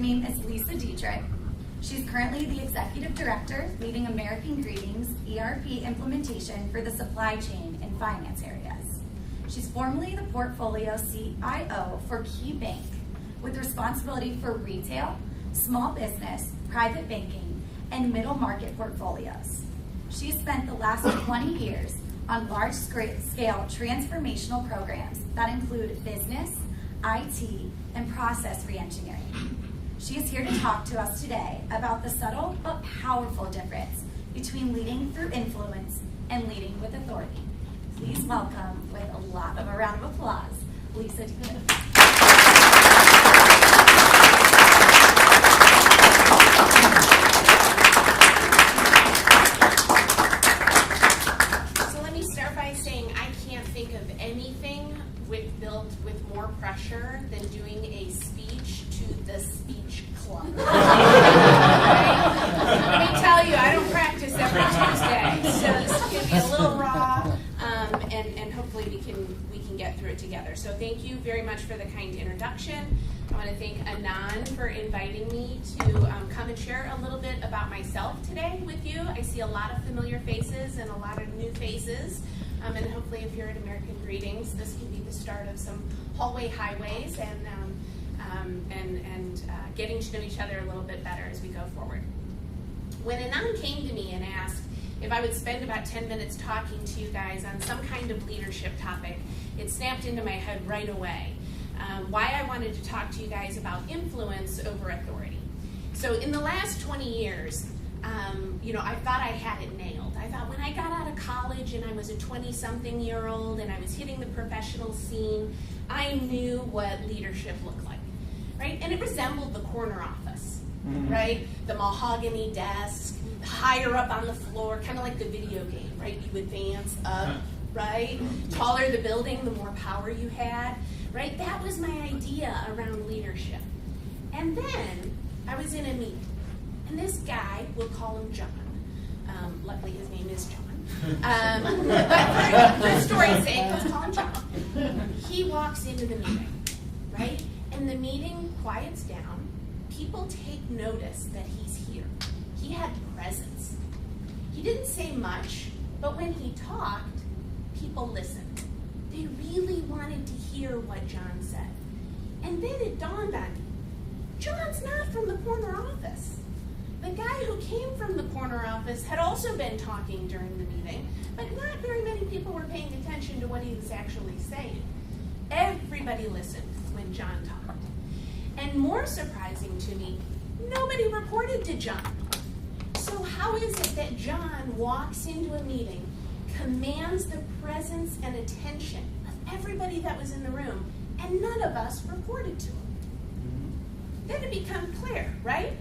name is Lisa Dietrich. She's currently the Executive Director leading American Greetings ERP implementation for the supply chain and finance areas. She's formerly the Portfolio CIO for Key Bank with responsibility for retail, small business, private banking, and middle market portfolios. She's spent the last 20 years on large-scale transformational programs that include business, IT, and process reengineering. She is here to talk to us today about the subtle but powerful difference between leading through influence and leading with authority. Please welcome, with a round of applause, Lisa Dietrich. Built with more pressure than doing a speech to the speech club. Right? Let me tell you, I don't practice every Tuesday, so this is going to be a little raw, and hopefully we can get through it together. So thank you very much for the kind introduction. I want to thank Anand for inviting me to come and share a little bit about myself today with you. I see a lot of familiar faces and a lot of new faces. And hopefully if you're at American Greetings, this can be the start of some hallway highways and getting to know each other a little bit better as we go forward. When Anand came to me and asked if I would spend about 10 minutes talking to you guys on some kind of leadership topic, it snapped into my head right away. Why I wanted to talk to you guys about influence over authority. So in the last 20 years, I thought I had it nailed. I thought when I got out of college and I was a 20-something-year-old and I was hitting the professional scene, I knew what leadership looked like, right? And it resembled the corner office, right? The mahogany desk, higher up on the floor, kind of like the video game, right? You advance up, right? Taller the building, the more power you had, right? That was my idea around leadership. And then I was in a meeting. And this guy, we'll call him John. Luckily, his name is John. But for story's sake, let's call him John. He walks into the meeting, right? And the meeting quiets down. People take notice that he's here. He had presence. He didn't say much, but when he talked, people listened. They really wanted to hear what John said. And then it dawned on me, John's not from the corner office. The guy who came from the corner office had also been talking during the meeting, but not very many people were paying attention to what he was actually saying. Everybody listened when John talked. And more surprising to me, nobody reported to John. So how is it that John walks into a meeting, commands the presence and attention of everybody that was in the room, and none of us reported to him? Then it becomes clear, right?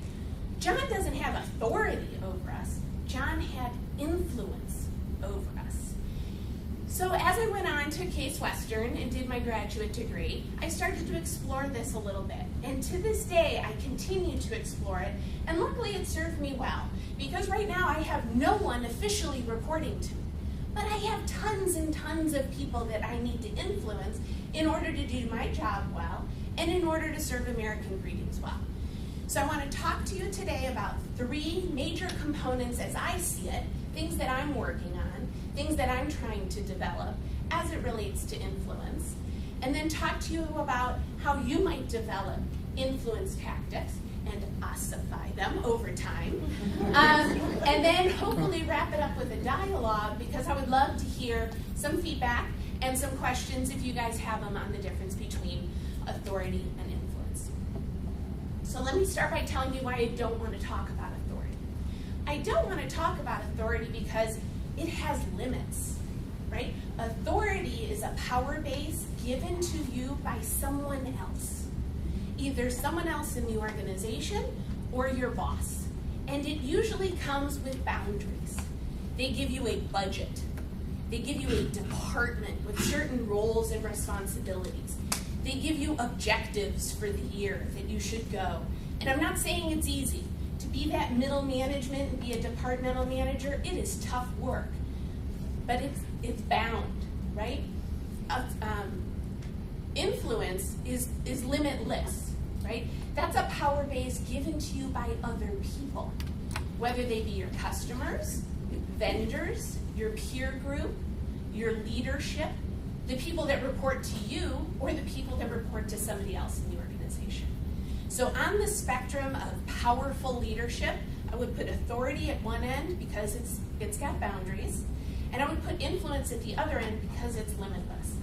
John doesn't have authority over us. John had influence over us. So as I went on to Case Western and did my graduate degree, I started to explore this a little bit. And to this day, I continue to explore it. And luckily, it served me well. Because right now, I have no one officially reporting to me. But I have tons and tons of people that I need to influence in order to do my job well and in order to serve American Greetings well. So I want to talk to you today about 3 major components as I see it, things that I'm working on, things that I'm trying to develop as it relates to influence, and then talk to you about how you might develop influence tactics and ossify them over time, and then hopefully wrap it up with a dialogue, because I would love to hear some feedback and some questions if you guys have them on the difference between authority and influence. So let me start by telling you why I don't want to talk about authority. I don't want to talk about authority because it has limits, right? Authority is a power base given to you by someone else. Either someone else in the organization or your boss. And it usually comes with boundaries. They give you a budget. They give you a department with certain roles and responsibilities. They give you objectives for the year that you should go. And I'm not saying it's easy. To be that middle management and be a departmental manager, it is tough work. But it's bound, right? Influence is limitless, right? That's a power base given to you by other people, whether they be your customers, vendors, your peer group, your leadership, the people that report to you, or the people that report to somebody else in the organization. So on the spectrum of powerful leadership, I would put authority at one end because it's got boundaries, and I would put influence at the other end because it's limitless.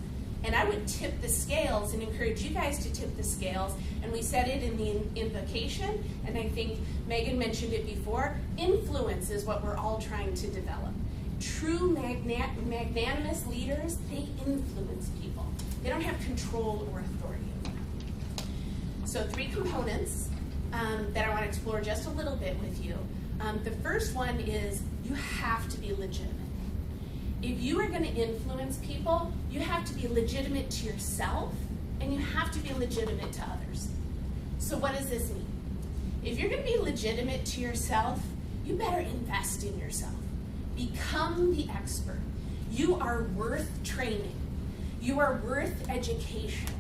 And I would tip the scales and encourage you guys to tip the scales, and we said it in the invocation, and I think Megan mentioned it before, influence is what we're all trying to develop. True magnanimous leaders, they influence people. They don't have control or authority over them. So 3 components that I want to explore just a little bit with you. The first one is you have to be legitimate. If you are going to influence people, you have to be legitimate to yourself, and you have to be legitimate to others. So what does this mean? If you're going to be legitimate to yourself, you better invest in yourself. Become the expert. You are worth training. You are worth education.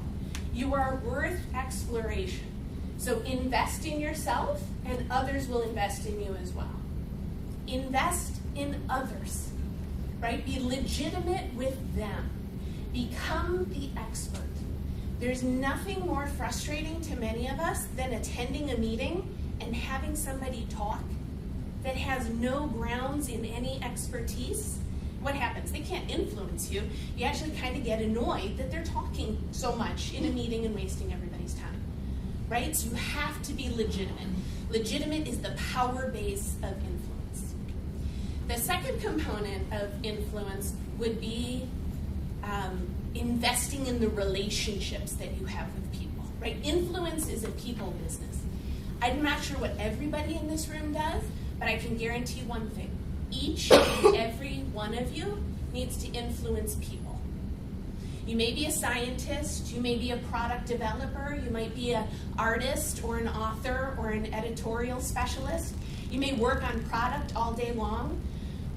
You are worth exploration. So invest in yourself, and others will invest in you as well. Invest in others, right? Be legitimate with them. Become the expert. There's nothing more frustrating to many of us than attending a meeting and having somebody talk that has no grounds in any expertise. What happens? They can't influence you. You actually kind of get annoyed that they're talking so much in a meeting and wasting everybody's time, right? So you have to be legitimate. Legitimate is the power base of influence. The second component of influence would be investing in the relationships that you have with people, right? Influence is a people business. I'm not sure what everybody in this room does, but I can guarantee one thing. Each and every one of you needs to influence people. You may be a scientist, you may be a product developer, you might be an artist or an author or an editorial specialist. You may work on product all day long,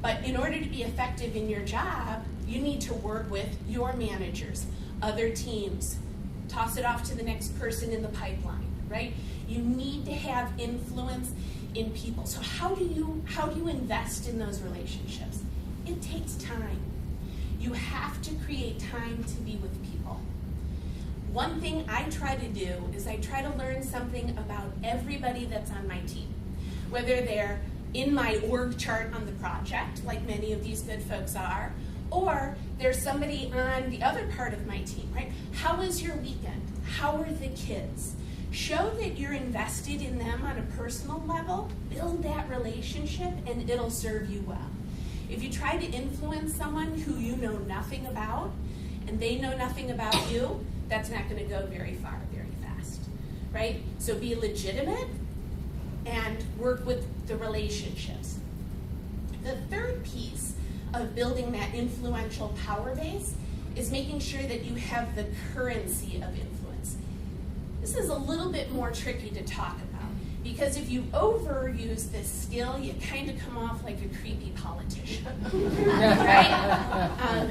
but in order to be effective in your job, you need to work with your managers, other teams, toss it off to the next person in the pipeline, right? You need to have influence in people. So how do you invest in those relationships? It takes time. You have to create time to be with people. One thing I try to do is I try to learn something about everybody that's on my team, whether they're in my org chart on the project, like many of these good folks are, or there's somebody on the other part of my team, right? How was your weekend? How are the kids? Show that you're invested in them on a personal level, build that relationship, and it'll serve you well. If you try to influence someone who you know nothing about, and they know nothing about you, that's not going to go very far, very fast, right? So be legitimate and work with the relationships. The third piece of building that influential power base is making sure that you have the currency of influence. This is a little bit more tricky to talk about because if you overuse this skill, you kind of come off like a creepy politician, right?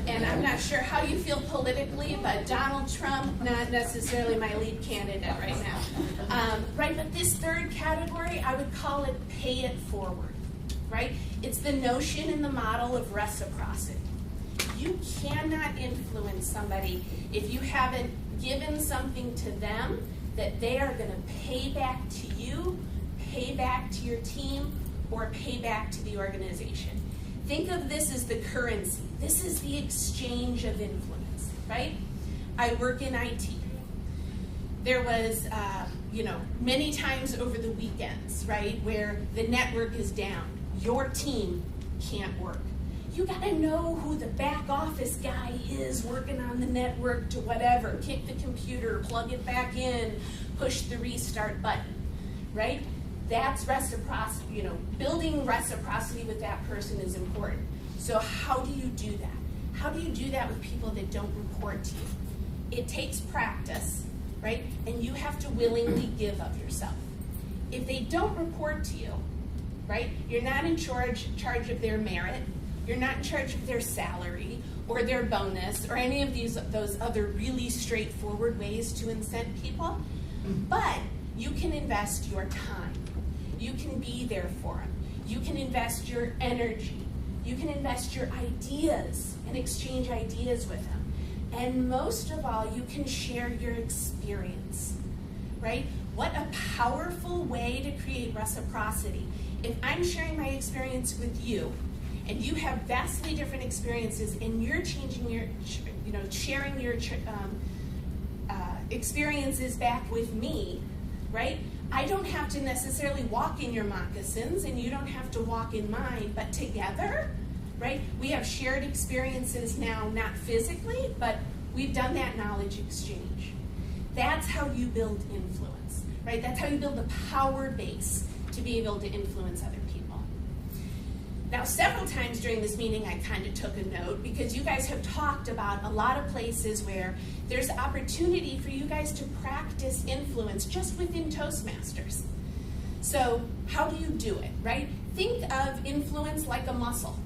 And I'm not sure how you feel politically, but Donald Trump, not necessarily my lead candidate right now. Right, but this third category, I would call it pay it forward, right? It's the notion in the model of reciprocity. You cannot influence somebody if you haven't given something to them that they are going to pay back to you, pay back to your team, or pay back to the organization. Think of this as the currency. This is the exchange of influence, right? I work in IT. There was, many times over the weekends, right, where the network is down. Your team can't work. You gotta know who the back office guy is working on the network to whatever. Kick the computer, plug it back in, push the restart button, right? That's reciprocity, building reciprocity with that person is important. So how do you do that? How do you do that with people that don't report to you? It takes practice, right? And you have to willingly give of yourself. If they don't report to you, right, you're not in charge of their merit, you're not in charge of their salary or their bonus or any of those other really straightforward ways to incent people, but You can invest your time. You can be there for them. You can invest your energy. You can invest your ideas and exchange ideas with them. And most of all, you can share your experience, right? What a powerful way to create reciprocity. If I'm sharing my experience with you, and you have vastly different experiences, and you're changing your, sharing your experiences back with me, right? I don't have to necessarily walk in your moccasins, and you don't have to walk in mine, but together, right? We have shared experiences now, not physically, but we've done that knowledge exchange. That's how you build influence, right? That's how you build the power base to be able to influence other people. Now, several times during this meeting, I kind of took a note because you guys have talked about a lot of places where there's opportunity for you guys to practice influence just within Toastmasters. So how do you do it, right? Think of influence like a muscle.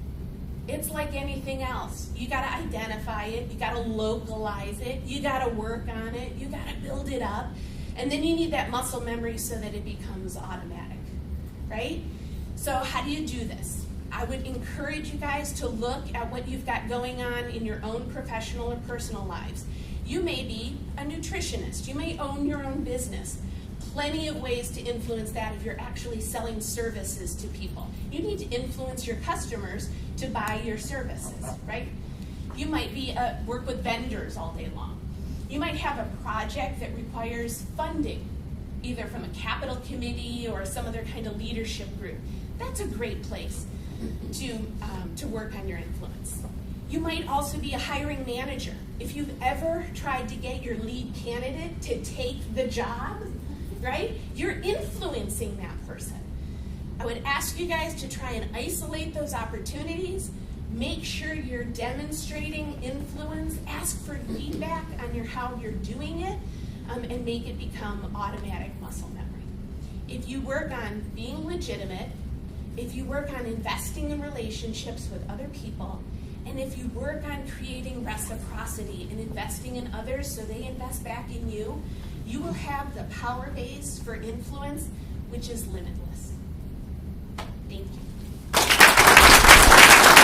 It's like anything else. You gotta identify it, you gotta localize it, you gotta work on it, you gotta build it up, and then you need that muscle memory so that it becomes automatic, right? So how do you do this? I would encourage you guys to look at what you've got going on in your own professional or personal lives. You may be a nutritionist, you may own your own business. Plenty of ways to influence that if you're actually selling services to people. You need to influence your customers to buy your services, right? You might be work with vendors all day long. You might have a project that requires funding, either from a capital committee or some other kind of leadership group. That's a great place to work on your influence. You might also be a hiring manager. If you've ever tried to get your lead candidate to take the job, right? You're influencing that person. I would ask you guys to try and isolate those opportunities. Make sure you're demonstrating influence. Ask for feedback on how you're doing it, and make it become automatic muscle memory. If you work on being legitimate, if you work on investing in relationships with other people, and if you work on creating reciprocity and investing in others so they invest back in you, you will have the power base for influence, which is limitless. Thank you.